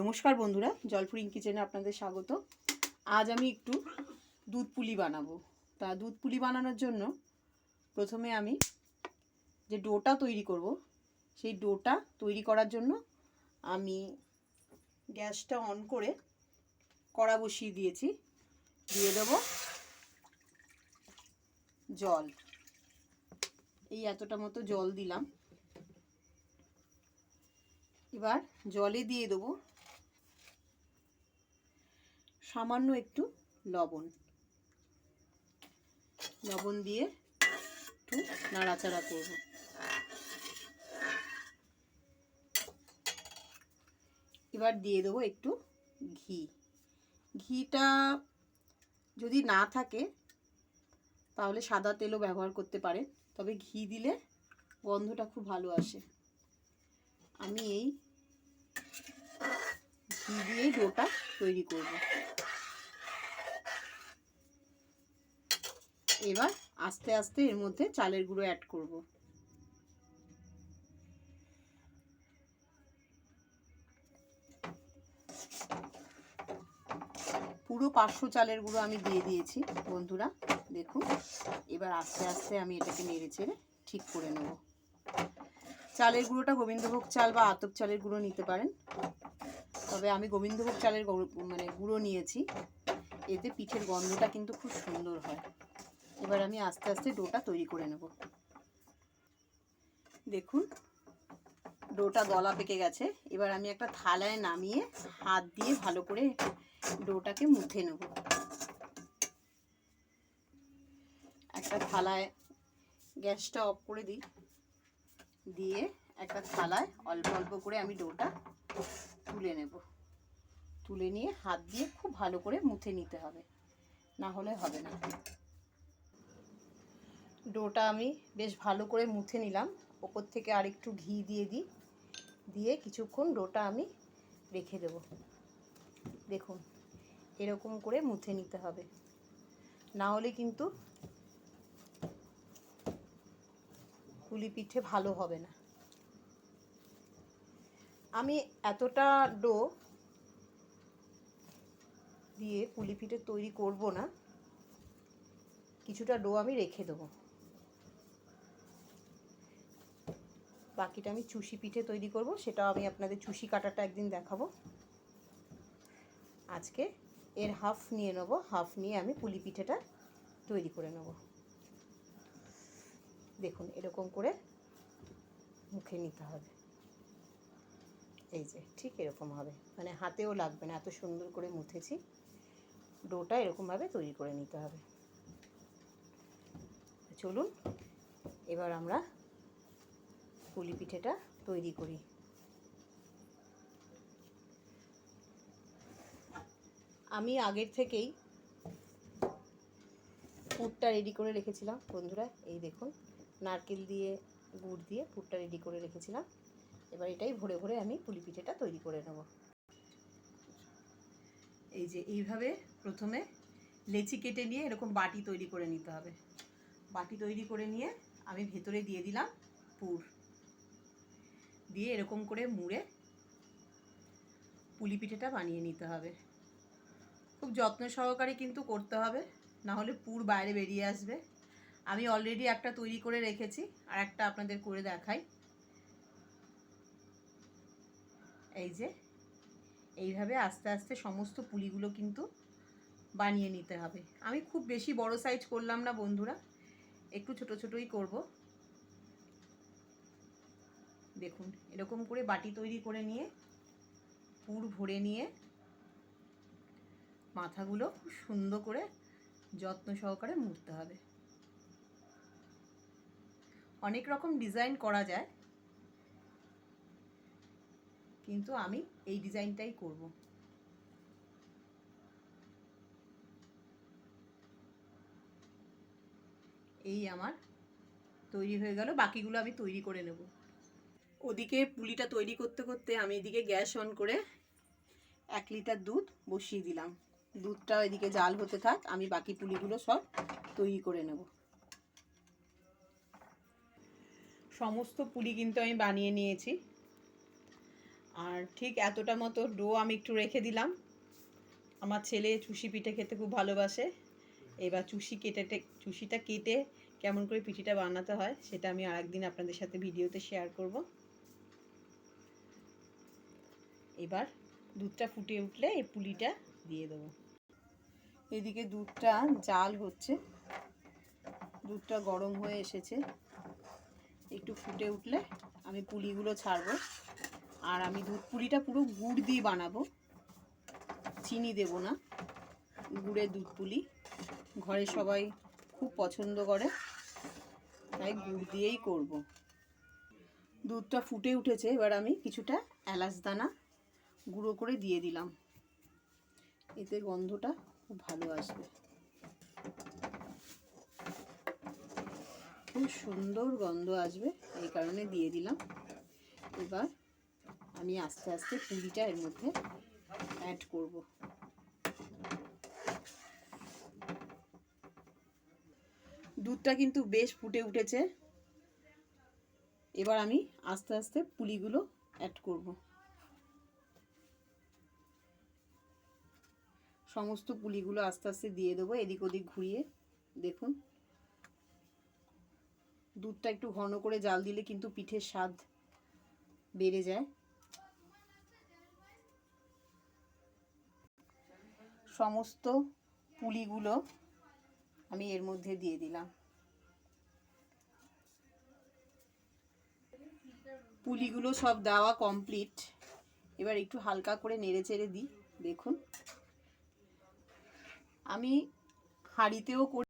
নমস্কার বন্ধুরা, জলপুরিং কিচেনে আপনাদের স্বাগত। আজ আমি একটু দুধ পুলি বানাবো। তা দুধ পুলি বানানোর জন্য প্রথমে আমি যে ডোটা তৈরি করব, সেই ডোটা তৈরি করার জন্য আমি গ্যাসটা অন করে কড়া বসিয়ে দিয়েছি। দিয়ে দেব জল, এই এতটা মতো জল দিলাম। এবার জলে দিয়ে দেবো সামান্য একটু লবণ দিয়ে একটু নাড়াচাড়া করব। এবার দিয়ে দেবো একটু ঘিটা যদি না থাকে তাহলে সাদা তেলও ব্যবহার করতে পারেন, তবে ঘি দিলে গন্ধটা খুব ভালো আসে। আমি এই ঘি দিয়েই ডোটা তৈরি করব। এবার আস্তে আস্তে এর মধ্যে চালের গুঁড়ো অ্যাড করব। পুরো 500 চালের গুঁড়ো আমি দিয়ে দিয়েছি বন্ধুরা, দেখুন। এবার আস্তে আস্তে আমি এটাকে নেড়ে চেড়ে ঠিক করে নেব। চালের গুঁড়োটা গোবিন্দভোগ চাল বা আতপ চালের গুঁড়ো নিতে পারেন, তবে আমি গোবিন্দভোগ চালের গুঁড়ো নিয়েছি। এতে পিঠের গন্ধটা কিন্তু খুব সুন্দর হয়। এবার আমি আস্তে আস্তে ডোটা তৈরি করে নেব। দেখুন ডোটা দলা পেকে গেছে। এবার আমি একটা থালায় নামিয়ে হাত দিয়ে ভালো করে ডোটাকে মুথে নেব। একটা থালায় গ্যাসটা অফ করে দিই, দিয়ে একটা থালায় অল্প অল্প করে আমি ডোটা তুলে নেব। তুলে নিয়ে হাত দিয়ে খুব ভালো করে মুথে নিতে হবে, না হলে হবে না। ডোটা আমি বেশ ভালো করে মুথে নিলাম। ওপর থেকে আরেকটু ঘি দিয়ে দিই, দিয়ে কিছুক্ষণ ডোটা আমি রেখে দেব। দেখুন এরকম করে মুথে নিতে হবে, না হলে কিন্তু পুলি পিঠে ভালো হবে না। আমি এতটা ডো দিয়ে পুলি পিঠে তৈরি করব না, কিছুটা ডো আমি রেখে দেবো। বাকিটা আমি চুষি পিঠে তৈরি করব, সেটাও আমি আপনাদের চুষি কাটাটা একদিন দেখাবো। আজকে এর হাফ নিয়ে নেব, হাফ নিয়ে আমি পুলি পিঠেটা তৈরি করে নেব। দেখুন এরকম করে মুখে নিতে হবে। এই যে ঠিক এরকম হবে, মানে হাতেও লাগবে না, এত সুন্দর করে মুথেছি। ডোটা এরকমভাবে তৈরি করে নিতে হবে। চলুন এবার আমরা পুলি পিঠেটা তৈরি করি। আমি আগের থেকেই পুরটা রেডি করে রেখেছিলাম বন্ধুরা। এই দেখুন নারকেল দিয়ে গুড় দিয়ে পুরটা রেডি করে রেখেছিলাম। এবার এটাই ভরে ভরে আমি পুলি পিঠেটা তৈরি করে নেব। এই যে এইভাবে প্রথমে লেচি কেটে নিয়ে এরকম বাটি তৈরি করে নিতে হবে। বাটি তৈরি করে নিয়ে আমি ভেতরে দিয়ে দিলাম পুর, দিয়ে এরকম করে মুড়ে পুলি পিঠেটা বানিয়ে নিতে হবে। খুব যত্ন সহকারে কিন্তু করতে হবে, না হলে পুর বাইরে বেরিয়ে আসবে। আমি অলরেডি একটা তৈরি করে রেখেছি, আর একটা আপনাদের করে দেখাই। এই যে এইভাবে আস্তে আস্তে সমস্ত পুলিগুলো কিন্তু বানিয়ে নিতে হবে। আমি খুব বেশি বড় সাইজ করলাম না বন্ধুরা, একটু ছোট ছোটই করব। দেখুন এরকম করে বাটি তৈরি করে নিয়ে পুর ভরে নিয়ে মাথাগুলো খুব সুন্দর করে যত্ন সহকারে মুড়তে হবে। অনেক রকম ডিজাইন করা যায়, কিন্তু আমি এই ডিজাইনটাই করব। এই আমার তৈরি হয়ে গেল, বাকিগুলো আমি তৈরি করে নেব। ওদিকে পুলিটা তৈরি করতে করতে আমি এদিকে গ্যাস অন করে 1 লিটার দুধ বসিয়ে দিলাম। দুধটা এদিকে জাল হতে থাক, আমি বাকি পুলিগুলো সব তৈরি করে নেব। সমস্ত পুলি কিন্তু আমি বানিয়ে নিয়েছি। আর ঠিক এতটা মতো ডো আমি একটু রেখে দিলাম। আমার ছেলে চুষি পিঠে খেতে খুব ভালোবাসে। এবার চুষিটা কেটে কেমন করে পিঠিটা বানাতে হয় সেটা আমি আরেকদিন আপনাদের সাথে ভিডিওতে শেয়ার করব। এবার দুধটা ফুটে উঠলে এই পুলিটা দিয়ে দেবো। এদিকে দুধটা জাল হচ্ছে, দুধটা গরম হয়ে এসেছে। একটু ফুটে উঠলে আমি পুলিগুলো ছাড়বো। আর আমি দুধ পুলিটা পুরো গুড় দিয়ে বানাবো, চিনি দেব না। গুড়ের দুধ পুলি ঘরে সবাই খুব পছন্দ করে, তাই গুড় দিয়েই করব। দুধটা ফুটে উঠেছে, এবার আমি কিছুটা এলাচ দানা গুঁড়ো করে দিয়ে দিলাম, এতে গন্ধটা খুব ভালো আসবে। খুব সুন্দর গন্ধ আসবে, এই কারণে দিয়ে দিলাম। এবার আমি আস্তে আস্তে পুলিটা এর মধ্যে অ্যাড করব। দুধটা কিন্তু বেশ ফুটে উঠেছে। এবার আমি আস্তে আস্তে পুলিগুলো অ্যাড করব। সমস্ত পুলিগুলো আস্তে আস্তে দিয়ে দেবো, এদিক ওদিক ঘুরিয়ে। দেখুন, দুধটা একটু ঘন করে জাল দিলে কিন্তু পিঠের স্বাদ বেড়ে যায়। সমস্ত পুলিগুলো আমি এর মধ্যে দিয়ে দিলাম। পুলিগুলো সব দেওয়া কমপ্লিট। এবার একটু হালকা করে নেড়ে চেড়ে দিই। দেখুন, আমি হাঁড়িতেও